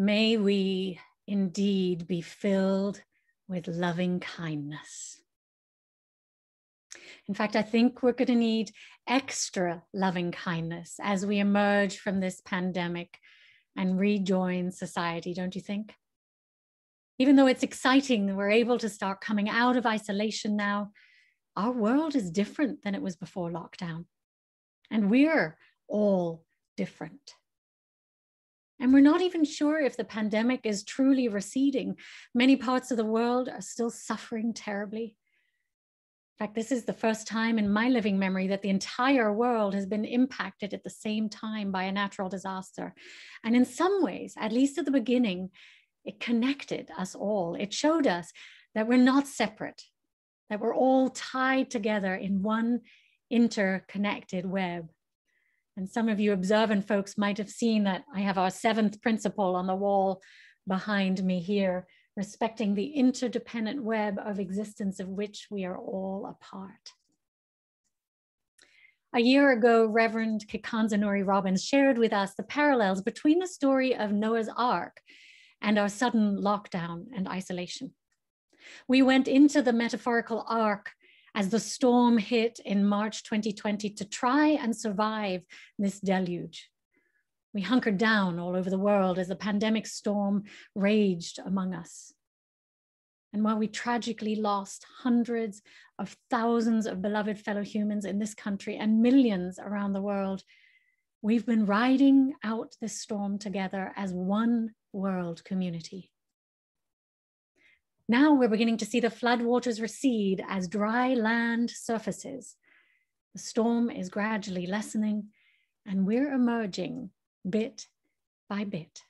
May we indeed be filled with loving kindness. In fact, I think we're going to need extra loving kindness as we emerge from this pandemic and rejoin society, don't you think? Even though it's exciting that we're able to start coming out of isolation now, our world is different than it was before lockdown. And we're all different. And we're not even sure if the pandemic is truly receding. Many parts of the world are still suffering terribly. In fact, this is the first time in my living memory that the entire world has been impacted at the same time by a natural disaster. And in some ways, at least at the beginning, it connected us all. It showed us that we're not separate, that we're all tied together in one interconnected web. And some of you observant folks might have seen that I have our 7th principle on the wall behind me here, respecting the interdependent web of existence of which we are all a part. A year ago, Reverend Kikanza Robbins shared with us the parallels between the story of Noah's Ark and our sudden lockdown and isolation. We went into the metaphorical ark as the storm hit in March 2020 to try and survive this deluge. We hunkered down all over the world as the pandemic storm raged among us. And while we tragically lost hundreds of thousands of beloved fellow humans in this country and millions around the world, we've been riding out this storm together as one world community. Now we're beginning to see the floodwaters recede as dry land surfaces. The storm is gradually lessening, and we're emerging bit by bit.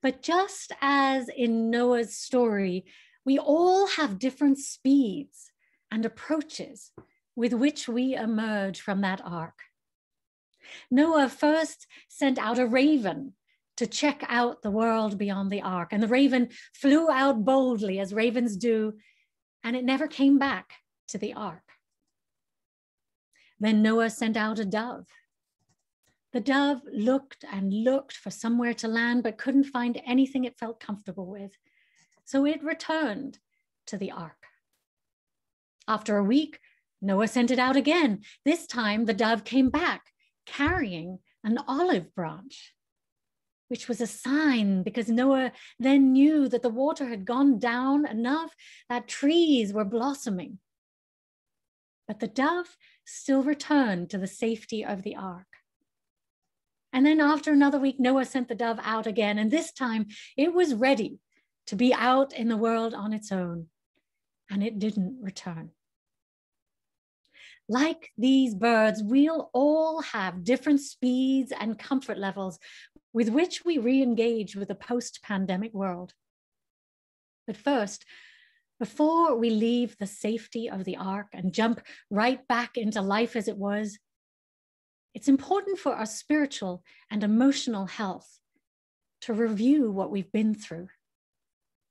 But just as in Noah's story, we all have different speeds and approaches with which we emerge from that ark. Noah first sent out a raven to check out the world beyond the ark. And the raven flew out boldly, as ravens do, and it never came back to the ark. Then Noah sent out a dove. The dove looked and looked for somewhere to land, but couldn't find anything it felt comfortable with. So it returned to the ark. After a week, Noah sent it out again. This time, the dove came back, carrying an olive branch, which was a sign because Noah then knew that the water had gone down enough that trees were blossoming. But the dove still returned to the safety of the ark. And then after another week, Noah sent the dove out again, and this time it was ready to be out in the world on its own, and it didn't return. Like these birds, we'll all have different speeds and comfort levels with which we re-engage with the post-pandemic world. But first, before we leave the safety of the ark and jump right back into life as it was, it's important for our spiritual and emotional health to review what we've been through.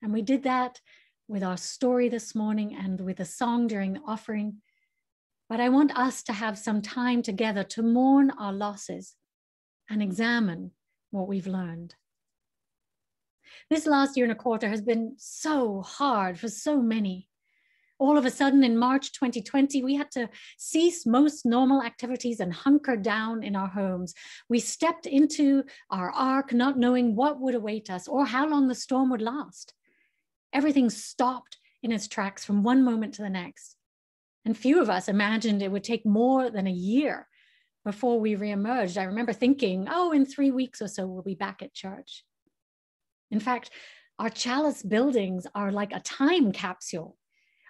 And we did that with our story this morning and with a song during the offering. But I want us to have some time together to mourn our losses and examine what we've learned. This last year and a quarter has been so hard for so many. All of a sudden in March 2020, we had to cease most normal activities and hunker down in our homes. We stepped into our ark not knowing what would await us or how long the storm would last. Everything stopped in its tracks from one moment to the next. And few of us imagined it would take more than a year before we reemerged. I remember thinking, oh, in 3 weeks or so, we'll be back at church. In fact, our chalice buildings are like a time capsule.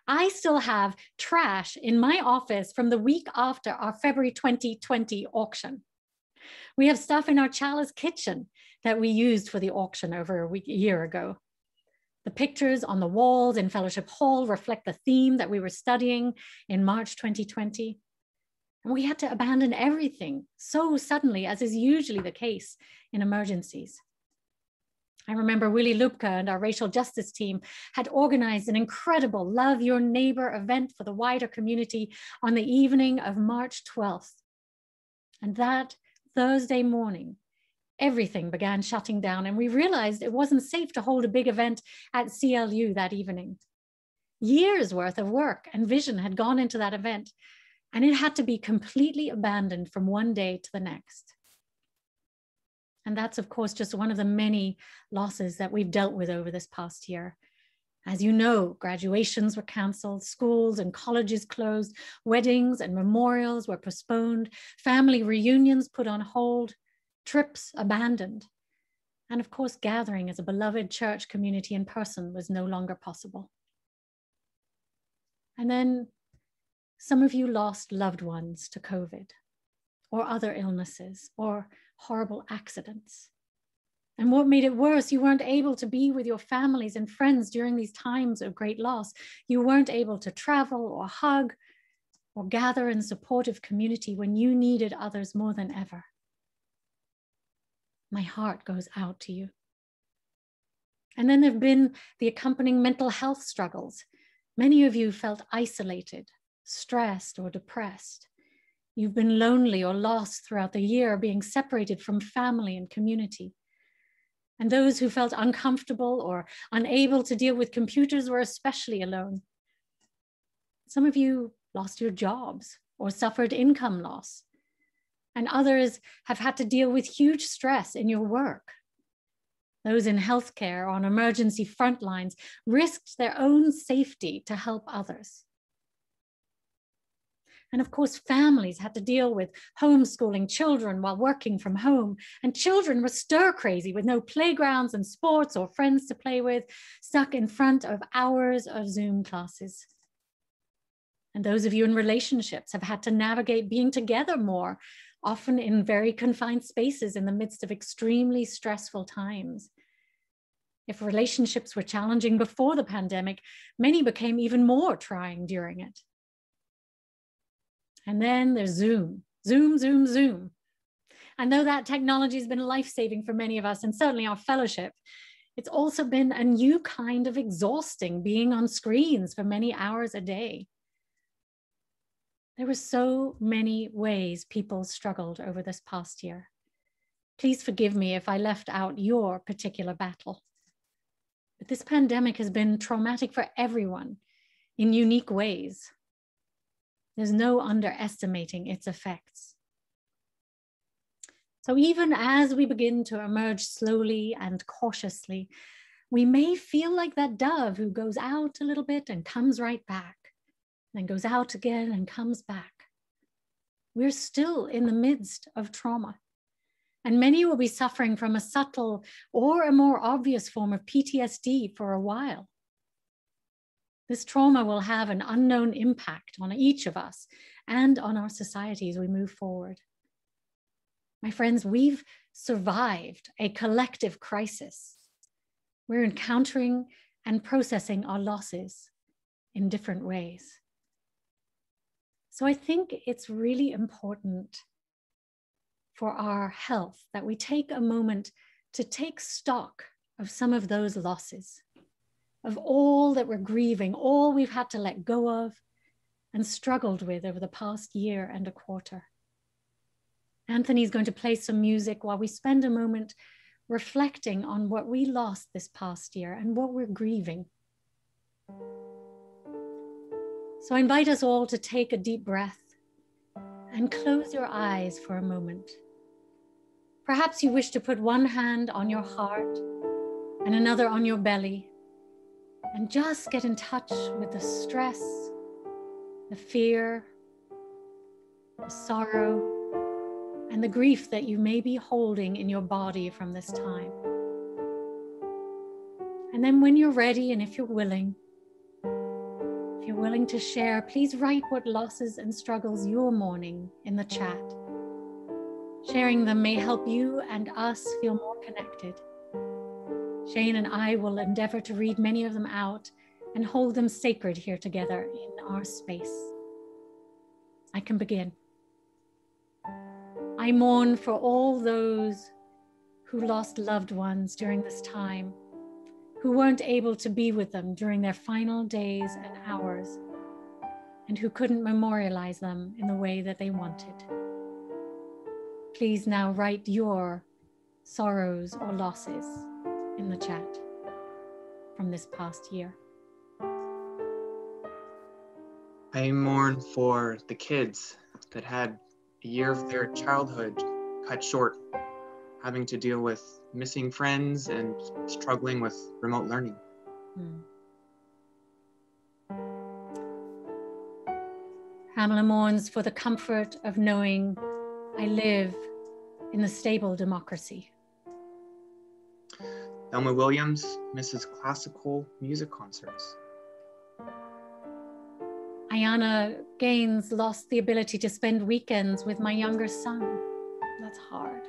I still have trash in my office from the week after our February 2020 auction. We have stuff in our chalice kitchen that we used for the auction over a year ago. The pictures on the walls in Fellowship Hall reflect the theme that we were studying in March 2020. And we had to abandon everything so suddenly, as is usually the case in emergencies. I remember Willie Lupka and our racial justice team had organized an incredible Love Your Neighbor event for the wider community on the evening of March 12th. And that Thursday morning, Everything began shutting down, and we realized it wasn't safe to hold a big event at CLU that evening. Years worth of work and vision had gone into that event, and it had to be completely abandoned from one day to the next. And that's, of course, just one of the many losses that we've dealt with over this past year. As you know, graduations were canceled, schools and colleges closed, weddings and memorials were postponed, family reunions put on hold, trips abandoned. And of course, gathering as a beloved church community in person was no longer possible. And then some of you lost loved ones to COVID or other illnesses or horrible accidents. And what made it worse, you weren't able to be with your families and friends during these times of great loss. You weren't able to travel or hug or gather in supportive community when you needed others more than ever. My heart goes out to you. And then there've been the accompanying mental health struggles. Many of you felt isolated, stressed, or depressed. You've been lonely or lost throughout the year, being separated from family and community. And those who felt uncomfortable or unable to deal with computers were especially alone. Some of you lost your jobs or suffered income loss. And others have had to deal with huge stress in your work. Those in healthcare or on emergency front lines risked their own safety to help others. And of course, families had to deal with homeschooling children while working from home. And children were stir crazy with no playgrounds and sports or friends to play with, stuck in front of hours of Zoom classes. And those of you in relationships have had to navigate being together more, often in very confined spaces in the midst of extremely stressful times. If relationships were challenging before the pandemic, many became even more trying during it. And then there's Zoom. And though that technology has been life-saving for many of us, and certainly our fellowship, it's also been a new kind of exhausting being on screens for many hours a day. There were so many ways people struggled over this past year. Please forgive me if I left out your particular battle. But this pandemic has been traumatic for everyone in unique ways. There's no underestimating its effects. So even as we begin to emerge slowly and cautiously, we may feel like that dove who goes out a little bit and comes right back, then goes out again and comes back. We're still in the midst of trauma, and many will be suffering from a subtle or a more obvious form of PTSD for a while. This trauma will have an unknown impact on each of us and on our society as we move forward. My friends, we've survived a collective crisis. We're encountering and processing our losses in different ways. So I think it's really important for our health that we take a moment to take stock of some of those losses, of all that we're grieving, all we've had to let go of and struggled with over the past year and a quarter. Anthony's going to play some music while we spend a moment reflecting on what we lost this past year and what we're grieving. So I invite us all to take a deep breath and close your eyes for a moment. Perhaps you wish to put one hand on your heart and another on your belly, and just get in touch with the stress, the fear, the sorrow, and the grief that you may be holding in your body from this time. And then when you're ready, and if you're willing to share, please write what losses and struggles you're mourning in the chat. Sharing them may help you and us feel more connected. Shane and I will endeavor to read many of them out and hold them sacred here together in our space. I can begin. I mourn for all those who lost loved ones during this time, who weren't able to be with them during their final days and hours, and who couldn't memorialize them in the way that they wanted. Please now write your sorrows or losses in the chat from this past year. I mourn for the kids that had a year of their childhood cut short, having to deal with missing friends and struggling with remote learning. Pamela mourns for the comfort of knowing I live in a stable democracy. Thelma Williams misses classical music concerts. Ayana Gaines lost the ability to spend weekends with my younger son. That's hard.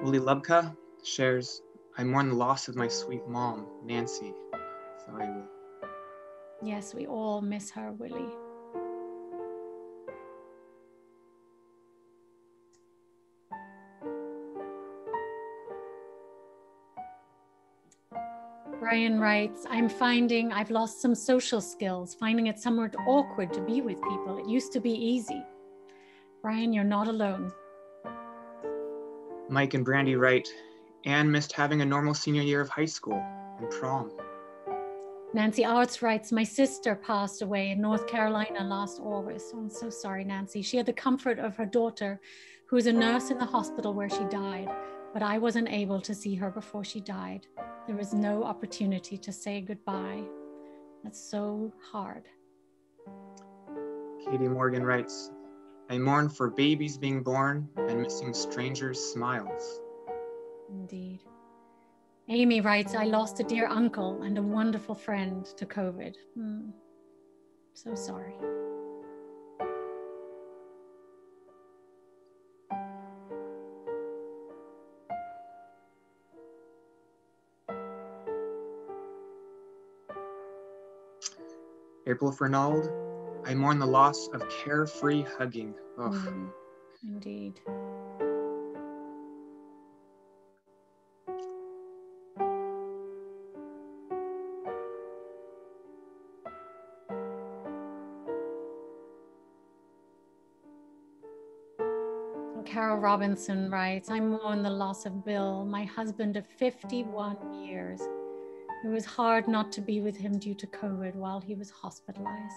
Uli Lubka shares, I mourn the loss of my sweet mom, Nancy. Sorry, Will. Yes, we all miss her, Willie. Brian writes, I'm finding I've lost some social skills, finding it somewhat awkward to be with people. It used to be easy. Brian, you're not alone. Mike and Brandy write, Anne missed having a normal senior year of high school and prom. Nancy Arts writes, my sister passed away in North Carolina last August. Oh, I'm so sorry, Nancy. She had the comfort of her daughter, who is a nurse in the hospital where she died, but I wasn't able to see her before she died. There was no opportunity to say goodbye. That's so hard. Katie Morgan writes, I mourn for babies being born and missing strangers' smiles. Indeed. Amy writes, I lost a dear uncle and a wonderful friend to COVID. So sorry. April Fernald, I mourn the loss of carefree hugging. Indeed. Carol Robinson writes, I mourn the loss of Bill, my husband of 51 years. It was hard not to be with him due to COVID while he was hospitalized.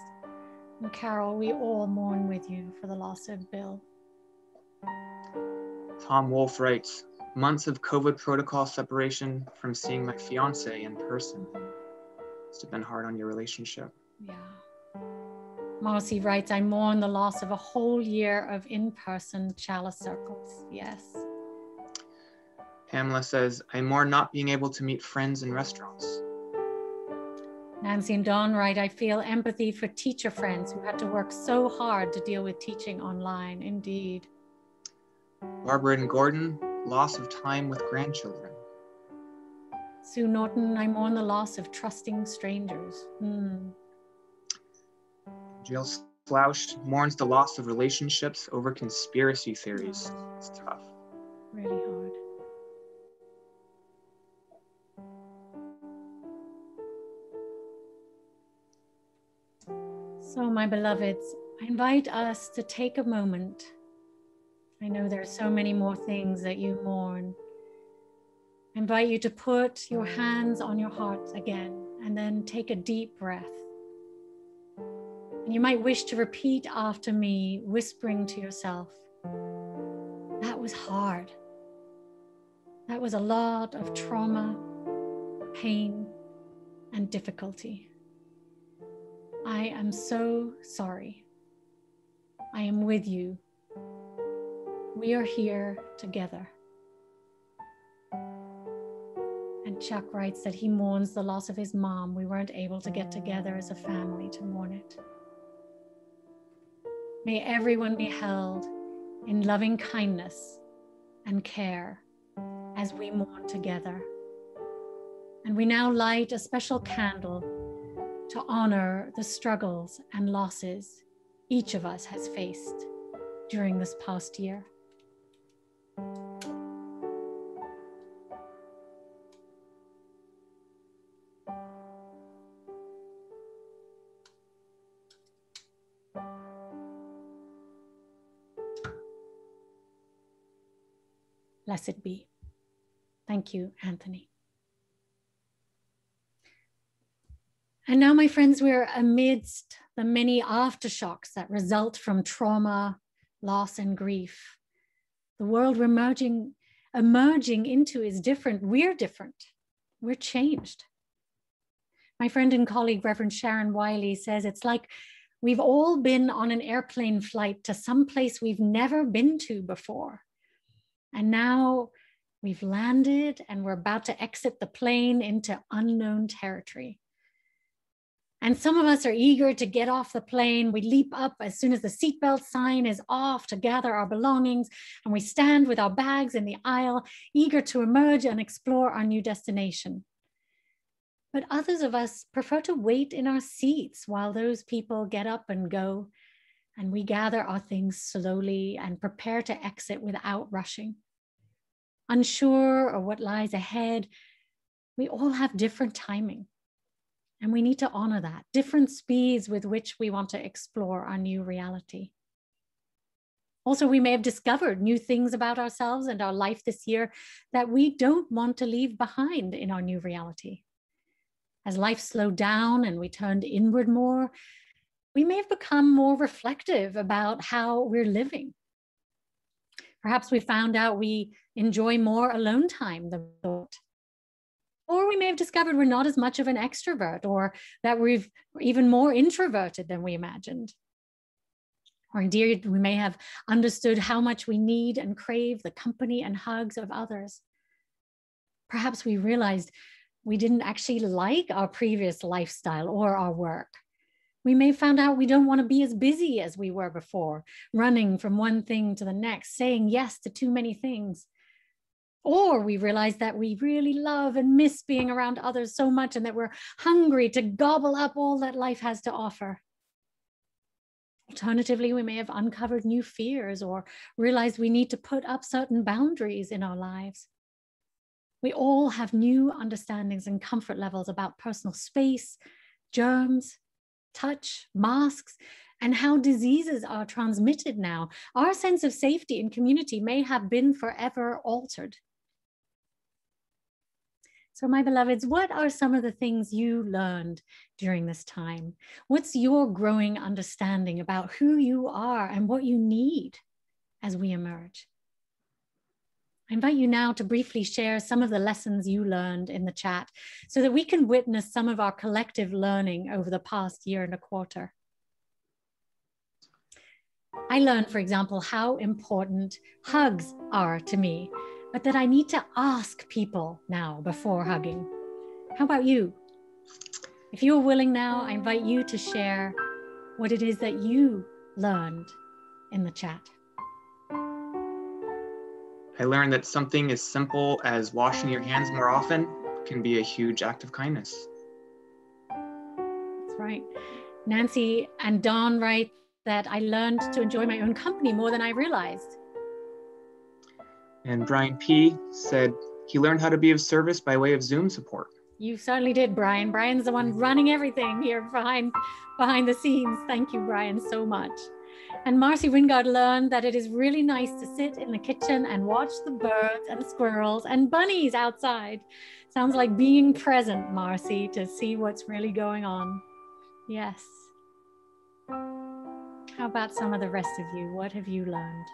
And Carol, we all mourn with you for the loss of Bill. Tom Wolfe writes, months of COVID protocol separation from seeing my fiance in person. Must have been hard on your relationship. Yeah. Marcy writes, I mourn the loss of a whole year of in-person chalice circles. Yes. Pamela says, I mourn not being able to meet friends in restaurants. Nancy and Dawn write, I feel empathy for teacher friends who had to work so hard to deal with teaching online. Indeed. Barbara and Gordon, loss of time with grandchildren. Sue Norton, I mourn the loss of trusting strangers. Jill Slouch mourns the loss of relationships over conspiracy theories. It's tough. Really hard. So, my beloveds, I invite us to take a moment. I know there are so many more things that you mourn. I invite you to put your hands on your heart again and then take a deep breath. And you might wish to repeat after me, whispering to yourself, that was hard. That was a lot of trauma, pain, and difficulty. I am so sorry. I am with you. We are here together. And Chuck writes that he mourns the loss of his mom. We weren't able to get together as a family to mourn it. May everyone be held in loving kindness and care as we mourn together. And we now light a special candle to honor the struggles and losses each of us has faced during this past year. Blessed be. Thank you, Anthony. And now, my friends, we're amidst the many aftershocks that result from trauma, loss, and grief. The world we're emerging into is different. We're different. We're changed. My friend and colleague, Reverend Sharon Wiley, says it's like we've all been on an airplane flight to some place we've never been to before. And now we've landed and we're about to exit the plane into unknown territory. And some of us are eager to get off the plane. We leap up as soon as the seatbelt sign is off to gather our belongings, and we stand with our bags in the aisle, eager to emerge and explore our new destination. But others of us prefer to wait in our seats while those people get up and go, and we gather our things slowly and prepare to exit without rushing. Unsure of what lies ahead, we all have different timing. And we need to honor that, different speeds with which we want to explore our new reality. Also, we may have discovered new things about ourselves and our life this year that we don't want to leave behind in our new reality. As life slowed down and we turned inward more, we may have become more reflective about how we're living. Perhaps we found out we enjoy more alone time than we thought. Or we may have discovered we're not as much of an extrovert, or that we're even more introverted than we imagined. Or indeed, we may have understood how much we need and crave the company and hugs of others. Perhaps we realized we didn't actually like our previous lifestyle or our work. We may have found out we don't want to be as busy as we were before, running from one thing to the next, saying yes to too many things. Or we realize that we really love and miss being around others so much, and that we're hungry to gobble up all that life has to offer. Alternatively, we may have uncovered new fears or realized we need to put up certain boundaries in our lives. We all have new understandings and comfort levels about personal space, germs, touch, masks, and how diseases are transmitted now. Our sense of safety and community may have been forever altered. So my beloveds, what are some of the things you learned during this time? What's your growing understanding about who you are and what you need as we emerge? I invite you now to briefly share some of the lessons you learned in the chat so that we can witness some of our collective learning over the past year and a quarter. I learned, for example, how important hugs are to me, but that I need to ask people now before hugging. How about you? If you're willing now, I invite you to share what it is that you learned in the chat. I learned that something as simple as washing your hands more often can be a huge act of kindness. That's right. Nancy and Dawn write that I learned to enjoy my own company more than I realized. And Brian P. said he learned how to be of service by way of Zoom support. You certainly did, Brian. Brian's the one running everything here behind the scenes. Thank you, Brian, so much. And Marcy Wingard learned that it is really nice to sit in the kitchen and watch the birds and squirrels and bunnies outside. Sounds like being present, Marcy, to see what's really going on. Yes. How about some of the rest of you? What have you learned?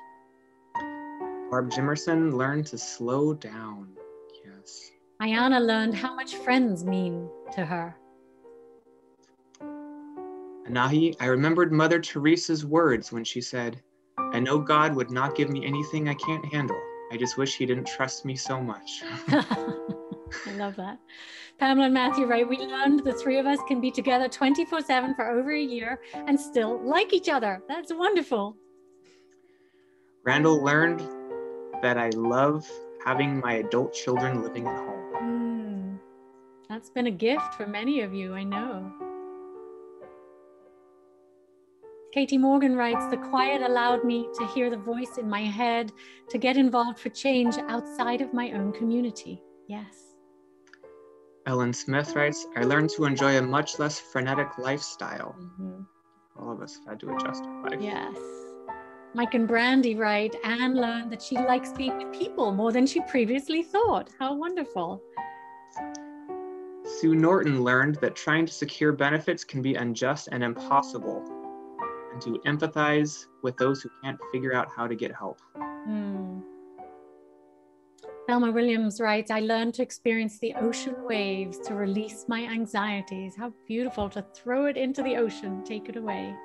Barb Jimerson learned to slow down. Yes. Ayana learned how much friends mean to her. Anahi, I remembered Mother Teresa's words when she said, I know God would not give me anything I can't handle. I just wish he didn't trust me so much. I love that. Pamela and Matthew, right? We learned the three of us can be together 24/7 for over a year and still like each other. That's wonderful. Randall learned that I love having my adult children living at home. That's been a gift for many of you, I know. Katie Morgan writes, the quiet allowed me to hear the voice in my head, to get involved for change outside of my own community. Yes. Ellen Smith writes, I learned to enjoy a much less frenetic lifestyle. All of us have had to adjust our life. Yes. Mike and Brandy write, Anne learned that she likes being with people more than she previously thought. How wonderful. Sue Norton learned that trying to secure benefits can be unjust and impossible, and to empathize with those who can't figure out how to get help. Thelma Williams writes, I learned to experience the ocean waves to release my anxieties. How beautiful to throw it into the ocean, take it away.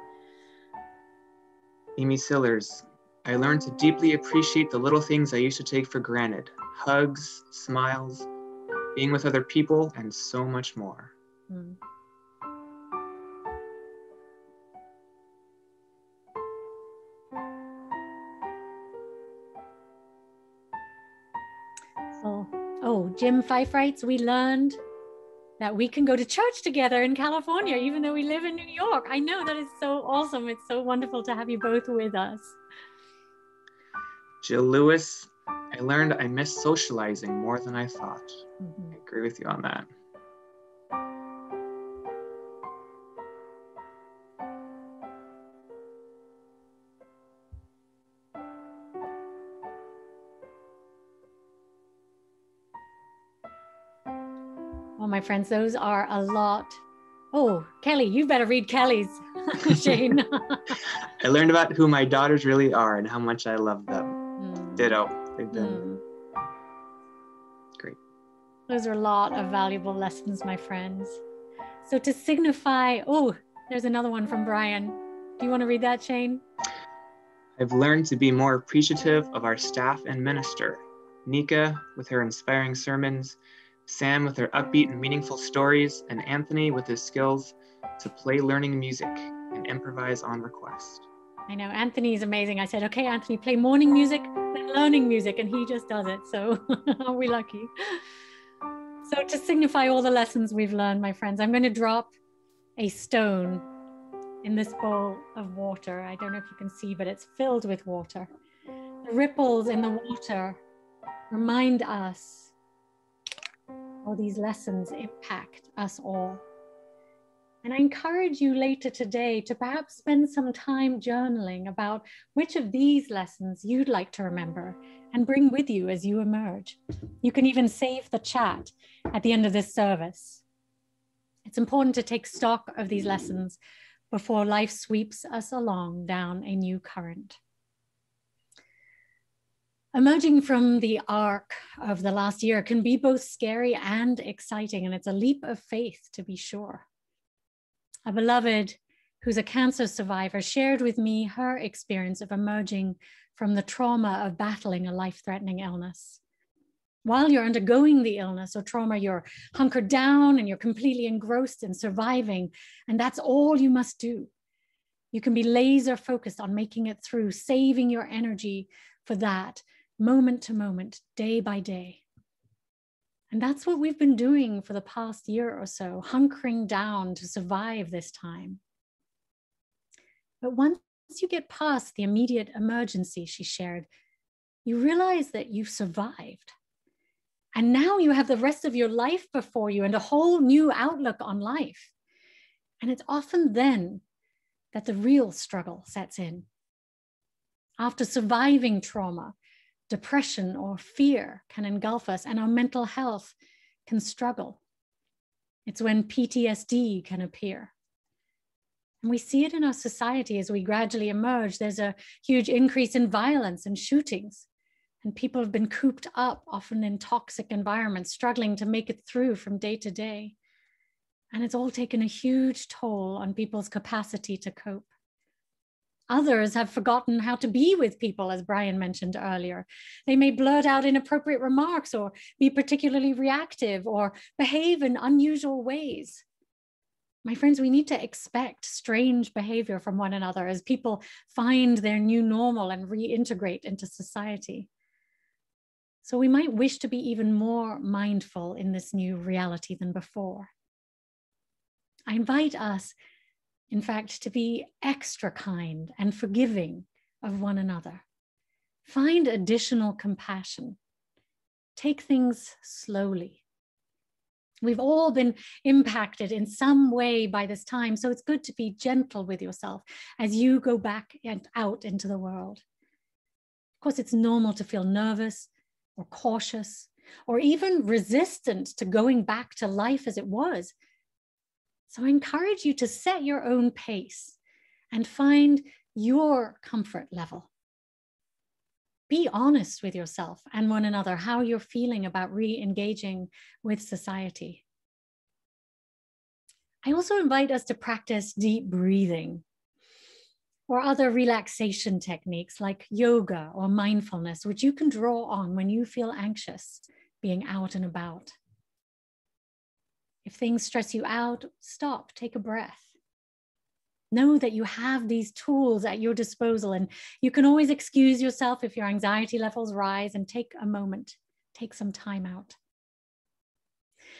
Amy Sillers, I learned to deeply appreciate the little things I used to take for granted. Hugs, smiles, being with other people, and so much more. Oh, Jim Fife writes, we learned that we can go to church together in California, even though we live in New York. I know, that is so awesome. It's so wonderful to have you both with us. Jill Lewis, I learned I miss socializing more than I thought. I agree with you on that. Well, my friends, those are a lot. Oh, Kelly, you better read Kelly's, Shane. I learned about who my daughters really are and how much I love them. Ditto. They've been great. Those are a lot of valuable lessons, my friends. So to signify, oh, there's another one from Brian. Do you want to read that, Shane? I've learned to be more appreciative of our staff and minister. Nica with her inspiring sermons, Sam with her upbeat and meaningful stories, and Anthony with his skills to play learning music and improvise on request. I know, Anthony is amazing. I said, okay, Anthony, play morning music, then learning music, and he just does it. So are we lucky? So to signify all the lessons we've learned, my friends, I'm going to drop a stone in this bowl of water. I don't know if you can see, but it's filled with water. The ripples in the water remind us how these lessons impact us all. And I encourage you later today to perhaps spend some time journaling about which of these lessons you'd like to remember and bring with you as you emerge. You can even save the chat at the end of this service. It's important to take stock of these lessons before life sweeps us along down a new current. Emerging from the arc of the last year can be both scary and exciting, and it's a leap of faith, to be sure. A beloved who's a cancer survivor shared with me her experience of emerging from the trauma of battling a life-threatening illness. While you're undergoing the illness or trauma, you're hunkered down and you're completely engrossed in surviving, and that's all you must do. You can be laser focused on making it through, saving your energy for that, moment to moment, day by day. And that's what we've been doing for the past year or so, hunkering down to survive this time. But once you get past the immediate emergency, she shared, you realize that you've survived. And now you have the rest of your life before you and a whole new outlook on life. And it's often then that the real struggle sets in. After surviving trauma, depression or fear can engulf us, and our mental health can struggle. It's when PTSD can appear. And we see it in our society as we gradually emerge. There's a huge increase in violence and shootings, and people have been cooped up, often in toxic environments, struggling to make it through from day to day. And it's all taken a huge toll on people's capacity to cope. Others have forgotten how to be with people, as Brian mentioned earlier. They may blurt out inappropriate remarks or be particularly reactive or behave in unusual ways. My friends, we need to expect strange behavior from one another as people find their new normal and reintegrate into society. So we might wish to be even more mindful in this new reality than before. I invite us, in fact, to be extra kind and forgiving of one another. Find additional compassion. Take things slowly. We've all been impacted in some way by this time, so it's good to be gentle with yourself as you go back and out into the world. Of course, it's normal to feel nervous or cautious or even resistant to going back to life as it was. So I encourage you to set your own pace and find your comfort level. Be honest with yourself and one another how you're feeling about re-engaging with society. I also invite us to practice deep breathing or other relaxation techniques like yoga or mindfulness, which you can draw on when you feel anxious being out and about. If things stress you out, stop, take a breath. Know that you have these tools at your disposal, and you can always excuse yourself if your anxiety levels rise, and take a moment, take some time out.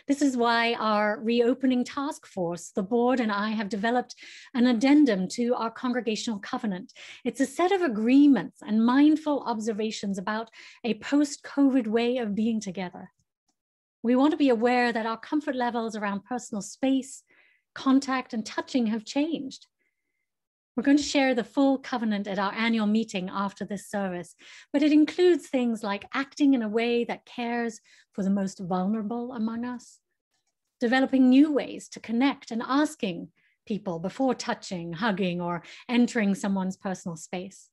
This is why our reopening task force, the board and I have developed an addendum to our congregational covenant. It's a set of agreements and mindful observations about a post-COVID way of being together. We want to be aware that our comfort levels around personal space, contact, and touching have changed. We're going to share the full covenant at our annual meeting after this service, but it includes things like acting in a way that cares for the most vulnerable among us, developing new ways to connect and asking people before touching, hugging, or entering someone's personal space.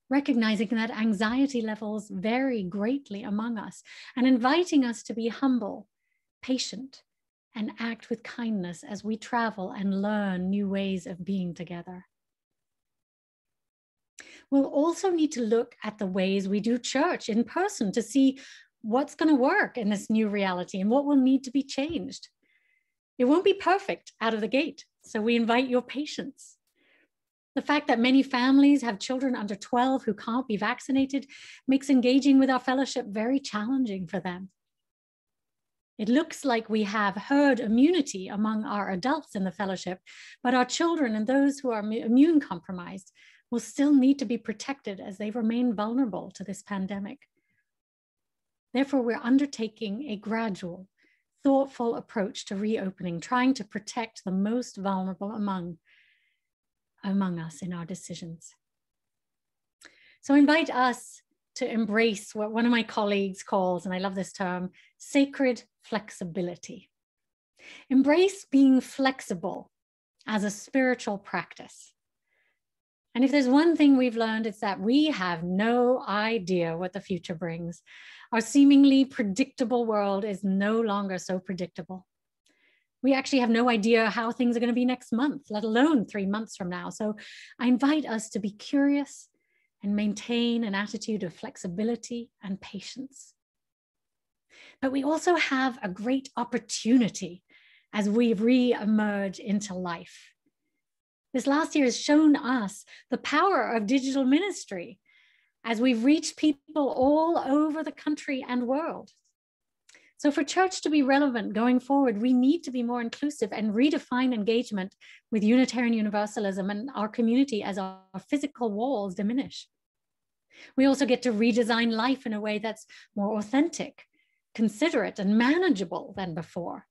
Recognizing that anxiety levels vary greatly among us and inviting us to be humble, patient, and act with kindness as we travel and learn new ways of being together. We'll also need to look at the ways we do church in person to see what's going to work in this new reality and what will need to be changed. It won't be perfect out of the gate, so we invite your patience. The fact that many families have children under 12 who can't be vaccinated makes engaging with our fellowship very challenging for them. It looks like we have herd immunity among our adults in the fellowship, but our children and those who are immune compromised will still need to be protected as they remain vulnerable to this pandemic. Therefore, we're undertaking a gradual, thoughtful approach to reopening, trying to protect the most vulnerable among us in our decisions. So I invite us to embrace what one of my colleagues calls, and I love this term, sacred flexibility. Embrace being flexible as a spiritual practice. And if there's one thing we've learned, it's that we have no idea what the future brings. Our seemingly predictable world is no longer so predictable. We actually have no idea how things are going to be next month, let alone 3 months from now. So I invite us to be curious and maintain an attitude of flexibility and patience. But we also have a great opportunity as we re-emerge into life. This last year has shown us the power of digital ministry as we've reached people all over the country and world. So for church to be relevant going forward, we need to be more inclusive and redefine engagement with Unitarian Universalism and our community as our physical walls diminish. We also get to redesign life in a way that's more authentic, considerate, and manageable than before.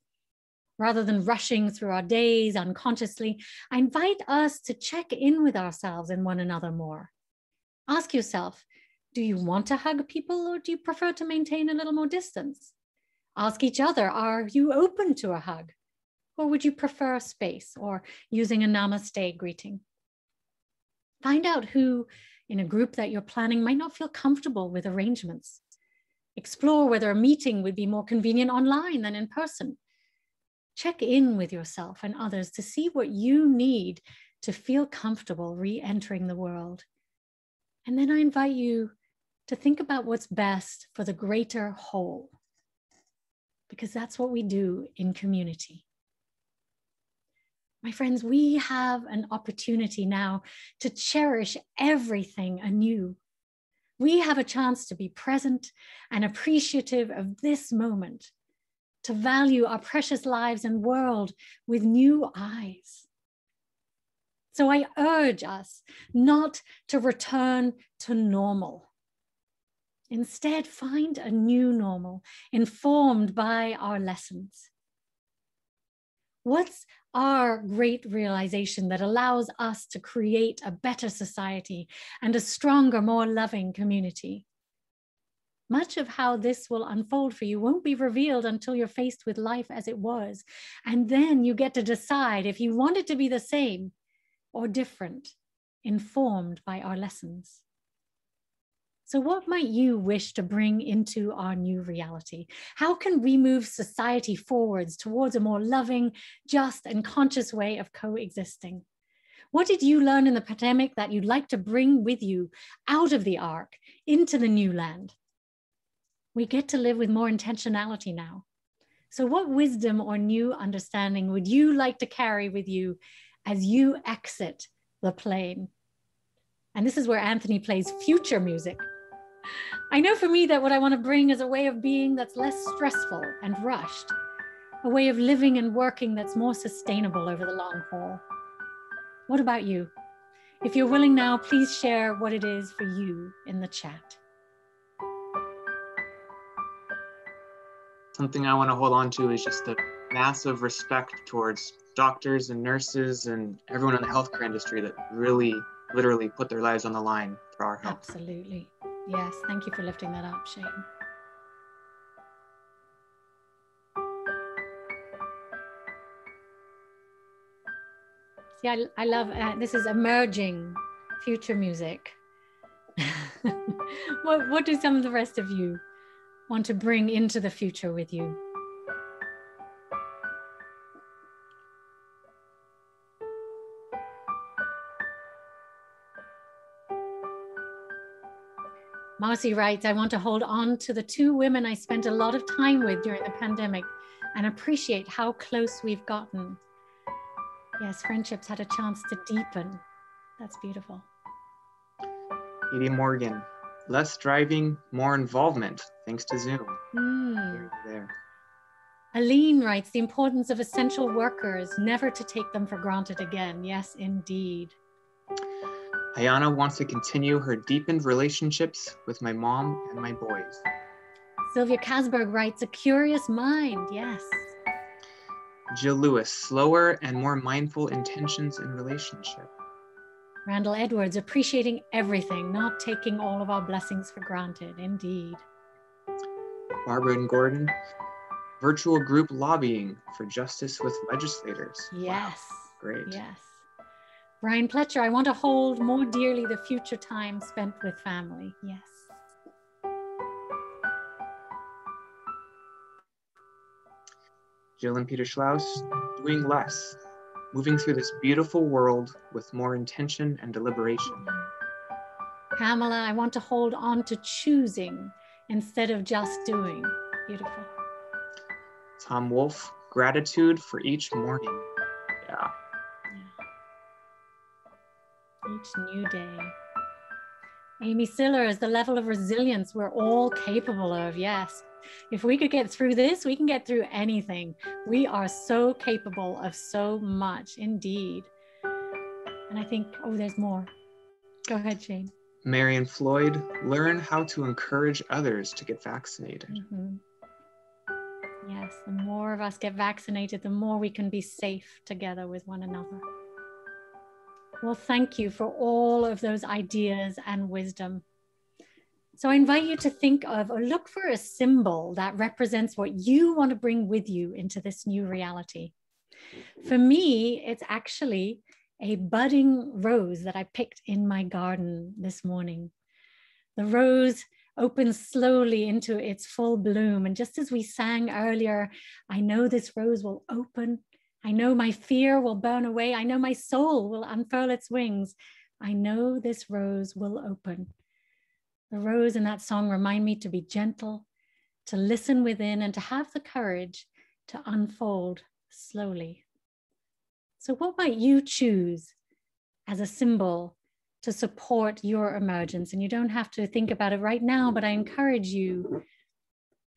Rather than rushing through our days unconsciously, I invite us to check in with ourselves and one another more. Ask yourself, do you want to hug people or do you prefer to maintain a little more distance? Ask each other, are you open to a hug? Or would you prefer space or using a namaste greeting? Find out who in a group that you're planning might not feel comfortable with arrangements. Explore whether a meeting would be more convenient online than in person. Check in with yourself and others to see what you need to feel comfortable re-entering the world. And then I invite you to think about what's best for the greater whole, because that's what we do in community. My friends, we have an opportunity now to cherish everything anew. We have a chance to be present and appreciative of this moment, to value our precious lives and world with new eyes. So I urge us not to return to normal, Instead, find a new normal informed by our lessons. What's our great realization that allows us to create a better society and a stronger, more loving community? Much of how this will unfold for you won't be revealed until you're faced with life as it was. And then you get to decide if you want it to be the same or different, informed by our lessons. So what might you wish to bring into our new reality? How can we move society forwards towards a more loving, just, and conscious way of coexisting? What did you learn in the pandemic that you'd like to bring with you out of the ark into the new land? We get to live with more intentionality now. So what wisdom or new understanding would you like to carry with you as you exit the plane? And this is where Anthony plays future music. I know for me that what I want to bring is a way of being that's less stressful and rushed, a way of living and working that's more sustainable over the long haul. What about you? If you're willing now, please share what it is for you in the chat. Something I want to hold on to is just the massive respect towards doctors and nurses and everyone in the healthcare industry that really, literally put their lives on the line for our health. Absolutely. Yes, thank you for lifting that up, Shane. See, I love, this is emerging future music. What do some of the rest of you want to bring into the future with you? Marcy writes, I want to hold on to the two women I spent a lot of time with during the pandemic and appreciate how close we've gotten. Yes, friendships had a chance to deepen. That's beautiful. Edie Morgan, less driving, more involvement, thanks to Zoom. There. Aline writes, the importance of essential workers, never to take them for granted again. Yes, indeed. Ayana wants to continue her deepened relationships with my mom and my boys. Sylvia Kasberg writes, a curious mind. Yes. Jill Lewis, slower and more mindful intentions in relationship. Randall Edwards, appreciating everything, not taking all of our blessings for granted. Indeed. Barbara and Gordon, virtual group lobbying for justice with legislators. Yes. Wow. Great. Yes. Brian Pletcher, I want to hold more dearly the future time spent with family. Yes. Jill and Peter Schlaus, doing less, moving through this beautiful world with more intention and deliberation. Pamela, I want to hold on to choosing instead of just doing. Beautiful. Tom Wolfe, gratitude for each morning. Yeah. Each new day. Amy Sillers, the level of resilience we're all capable of. Yes. If we could get through this, we can get through anything. We are so capable of so much, indeed. And I think, oh, there's more. Go ahead, Shane. Marion Floyd, learn how to encourage others to get vaccinated. Mm-hmm. Yes, the more of us get vaccinated, the more we can be safe together with one another. Well, thank you for all of those ideas and wisdom. So I invite you to think of or look for a symbol that represents what you want to bring with you into this new reality. For me, it's actually a budding rose that I picked in my garden this morning. The rose opens slowly into its full bloom. And just as we sang earlier, I know this rose will open. I know my fear will burn away. I know my soul will unfurl its wings. I know this rose will open. The rose in that song remind me to be gentle, to listen within, and to have the courage to unfold slowly. So what might you choose as a symbol to support your emergence? And you don't have to think about it right now, but I encourage you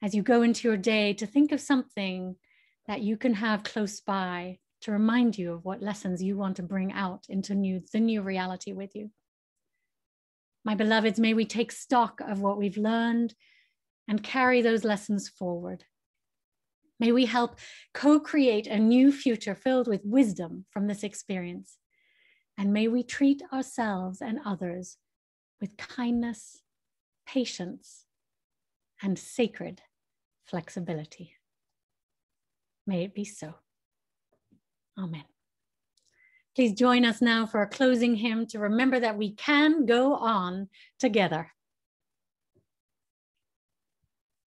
as you go into your day to think of something that you can have close by to remind you of what lessons you want to bring out into the new reality with you. My beloveds, may we take stock of what we've learned and carry those lessons forward. May we help co-create a new future filled with wisdom from this experience. And may we treat ourselves and others with kindness, patience, and sacred flexibility. May it be so. Amen. Please join us now for a closing hymn to remember that we can go on together.